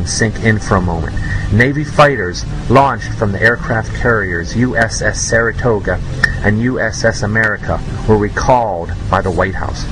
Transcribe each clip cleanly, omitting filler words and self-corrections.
sink in for a moment. Navy fighters launched from the aircraft carriers USS Saratoga and USS America were recalled by the White House.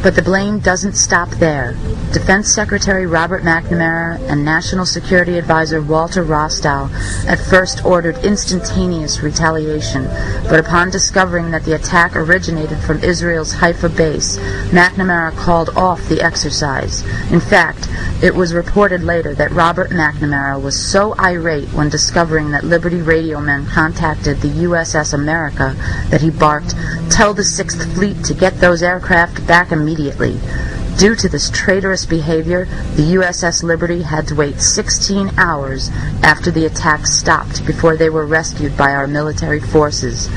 But the blame doesn't stop there. Defense Secretary Robert McNamara and National Security Advisor Walter Rostow at first ordered instantaneous retaliation, but upon discovering that the attack originated from Israel's Haifa base, McNamara called off the exercise. In fact, it was reported later that Robert McNamara was so irate when discovering that Liberty radio men contacted the USS America that he barked, "Tell the 6th Fleet to get those aircraft back immediately." Due to this traitorous behavior, the USS Liberty had to wait 16 hours after the attack stopped before they were rescued by our military forces.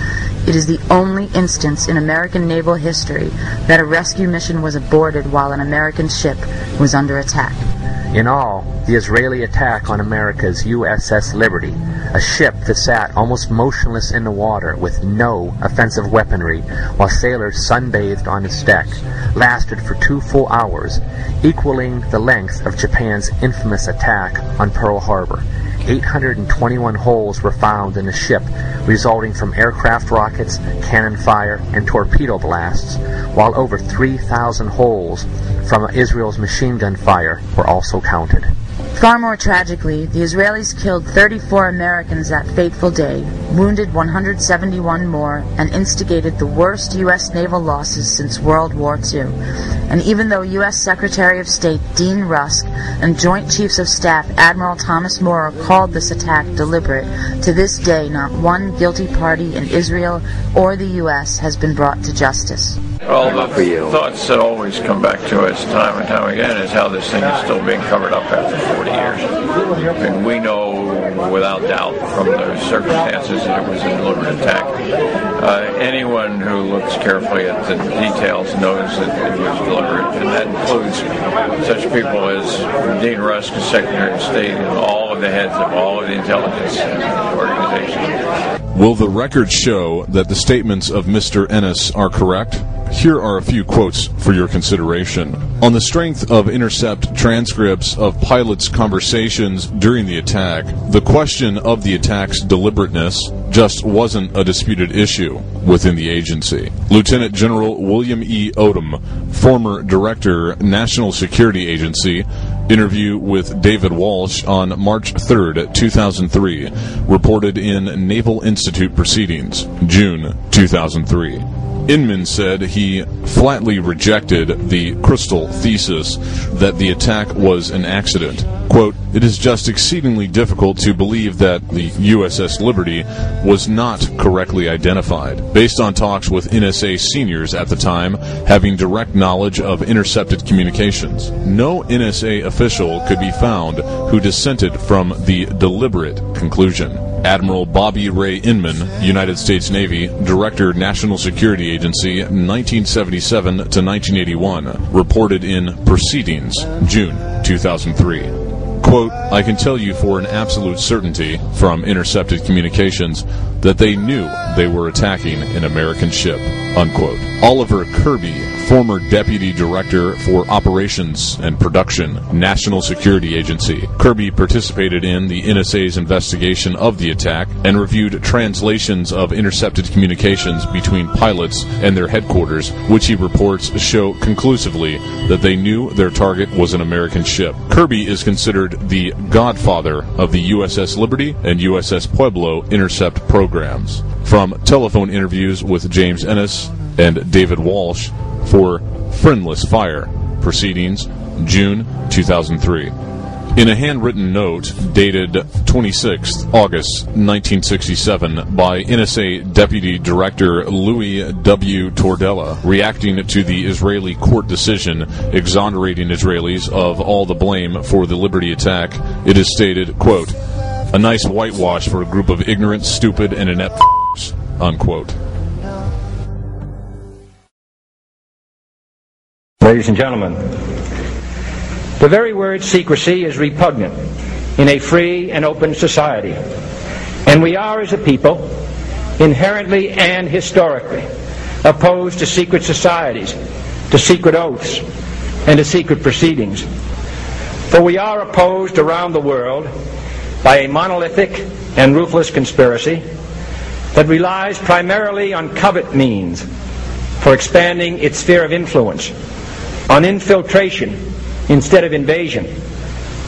It is the only instance in American naval history that a rescue mission was aborted while an American ship was under attack. In all, the Israeli attack on America's USS Liberty, a ship that sat almost motionless in the water with no offensive weaponry while sailors sunbathed on its deck, lasted for 2 full hours, equaling the length of Japan's infamous attack on Pearl Harbor. 821 holes were found in the ship, resulting from aircraft rockets, cannon fire, and torpedo blasts, while over 3,000 holes from Israel's machine gun fire were also counted. Far more tragically, the Israelis killed 34 Americans that fateful day, wounded 171 more, and instigated the worst U.S. naval losses since World War II. And even though U.S. Secretary of State Dean Rusk and Joint Chiefs of Staff Admiral Thomas Moore called this attack deliberate, to this day not one guilty party in Israel or the U.S. has been brought to justice. Well, the thoughts that always come back to us time and time again is how this thing is still being covered up after 40 years. And we know without doubt from the circumstances that it was a deliberate attack. Anyone who looks carefully at the details knows that it was deliberate, and that includes such people as Dean Rusk, the Secretary of State, and all of the heads of all of the intelligence organizations. Will the record show that the statements of Mr. Ennis are correct? Here are a few quotes for your consideration. On the strength of intercept transcripts of pilots' conversations during the attack, the question of the attack's deliberateness just wasn't a disputed issue within the agency. Lieutenant General William E. Odom, former Director, National Security Agency, interview with David Walsh on March 3rd, 2003, reported in Naval Institute Proceedings, June 2003. Inman said he flatly rejected the Crystal thesis that the attack was an accident. Quote, "It is just exceedingly difficult to believe that the USS Liberty was not correctly identified, based on talks with NSA seniors at the time having direct knowledge of intercepted communications. No NSA official could be found who dissented from the deliberate conclusion." Admiral Bobby Ray Inman, United States Navy, Director, National Security Agency, 1977 to 1981, reported in Proceedings, June 2003. Quote, "I can tell you for an absolute certainty from intercepted communications that they knew they were attacking an American ship." Unquote. Oliver Kirby, former Deputy Director for Operations and Production, National Security Agency. Kirby participated in the NSA's investigation of the attack and reviewed translations of intercepted communications between pilots and their headquarters, which he reports show conclusively that they knew their target was an American ship. Kirby is considered the godfather of the USS Liberty and USS Pueblo intercept programs. From telephone interviews with James Ennis and David Walsh for Friendless Fire, Proceedings, June 2003. In a handwritten note dated 26 August 1967 by NSA Deputy Director Louis W. Tordella, reacting to the Israeli court decision exonerating Israelis of all the blame for the Liberty attack, it is stated, quote, "A nice whitewash for a group of ignorant, stupid, and inept f***ers," unquote. Ladies and gentlemen, the very word secrecy is repugnant in a free and open society, and we are, as a people, inherently and historically opposed to secret societies, to secret oaths, and to secret proceedings. For we are opposed around the world by a monolithic and ruthless conspiracy that relies primarily on covert means for expanding its sphere of influence, on infiltration instead of invasion,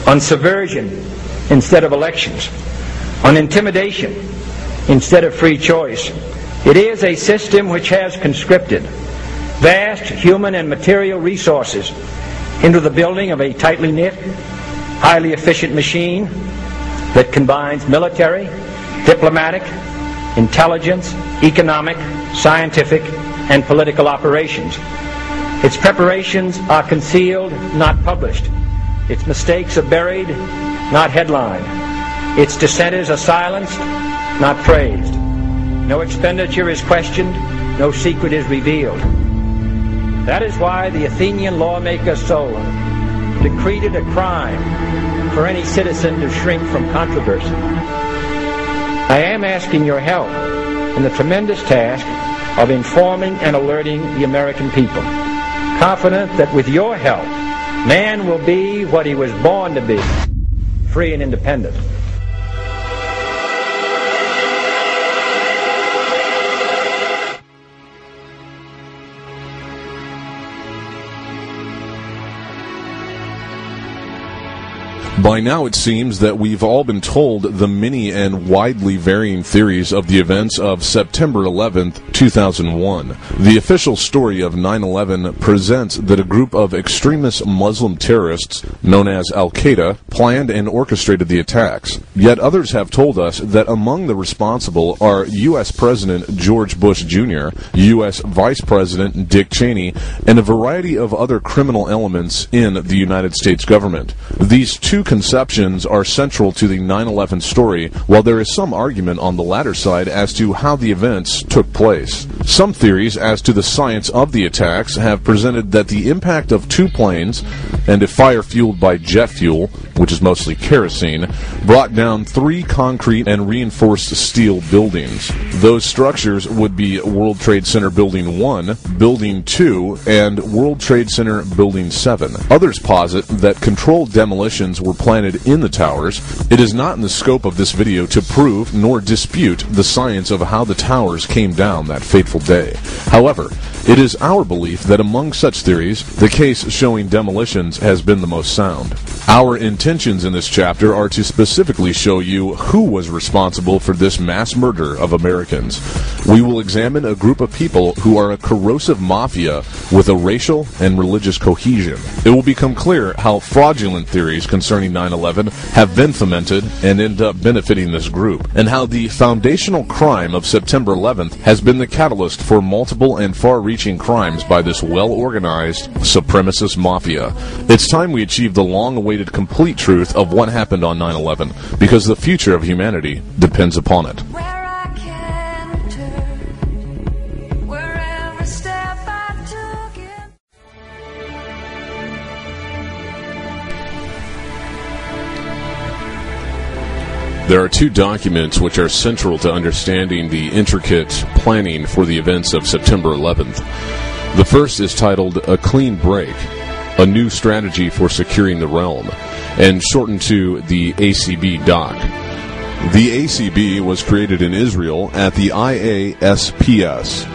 on subversion instead of elections, on intimidation instead of free choice. It is a system which has conscripted vast human and material resources into the building of a tightly knit, highly efficient machine that combines military, diplomatic, intelligence, economic, scientific, and political operations. Its preparations are concealed, not published. Its mistakes are buried, not headlined. Its dissenters are silenced, not praised. No expenditure is questioned, no secret is revealed. That is why the Athenian lawmaker Solon decreed it a crime for any citizen to shrink from controversy. I am asking your help in the tremendous task of informing and alerting the American people, confident that with your help, man will be what he was born to be, free and independent. By now it seems that we've all been told the many and widely varying theories of the events of September 11th, 2001. The official story of 9/11 presents that a group of extremist Muslim terrorists, known as Al-Qaeda, planned and orchestrated the attacks. Yet others have told us that among the responsible are U.S. President George Bush Jr., U.S. Vice President Dick Cheney, and a variety of other criminal elements in the United States government. These two conceptions are central to the 9/11 story, while there is some argument on the latter side as to how the events took place. Some theories as to the science of the attacks have presented that the impact of two planes and a fire fueled by jet fuel, which is mostly kerosene, brought down 3 concrete and reinforced steel buildings. Those structures would be World Trade Center Building 1, Building 2, and World Trade Center Building 7. Others posit that controlled demolitions were planted in the towers. It is not in the scope of this video to prove nor dispute the science of how the towers came down that fateful day. However, it is our belief that among such theories, the case showing demolitions has been the most sound. Our intentions in this chapter are to specifically show you who was responsible for this mass murder of Americans. We will examine a group of people who are a corrosive mafia with a racial and religious cohesion. It will become clear how fraudulent theories concerning 9/11 have been fomented and end up benefiting this group, and how the foundational crime of September 11th has been the catalyst for multiple and far-reaching crimes by this well-organized, supremacist mafia. It's time we achieve the long-awaited complete truth of what happened on 9/11, because the future of humanity depends upon it. There are 2 documents which are central to understanding the intricate planning for the events of September 11th. The first is titled A Clean Break, a new strategy for securing the realm, and shortened to the ACB Doc. The ACB was created in Israel at the IASPS.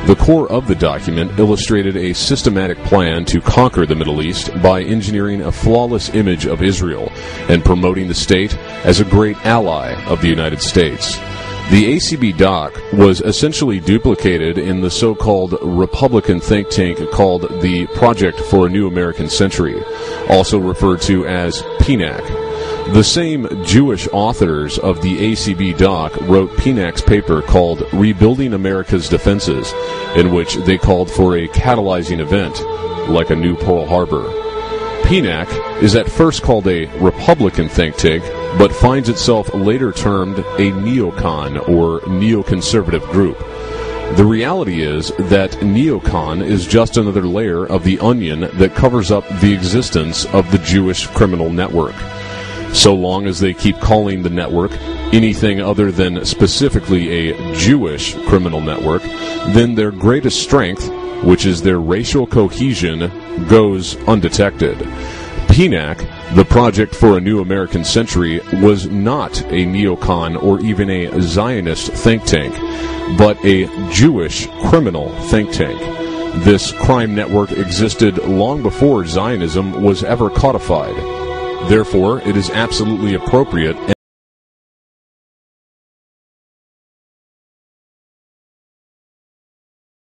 The core of the document illustrated a systematic plan to conquer the Middle East by engineering a flawless image of Israel and promoting the state as a great ally of the United States. The ACB Doc was essentially duplicated in the so-called Republican think tank called the Project for a New American Century, also referred to as PNAC. The same Jewish authors of the ACB Doc wrote PNAC's paper called Rebuilding America's Defenses, in which they called for a catalyzing event, like a new Pearl Harbor. PNAC is at first called a Republican think tank, but finds itself later termed a neocon or neoconservative group. The reality is that neocon is just another layer of the onion that covers up the existence of the Jewish criminal network. So long as they keep calling the network anything other than specifically a Jewish criminal network, then their greatest strength, which is their racial cohesion, goes undetected. PNAC The Project for a New American Century was not a neocon or even a Zionist think tank, but a Jewish criminal think tank. This crime network existed long before Zionism was ever codified. Therefore, it is absolutely appropriate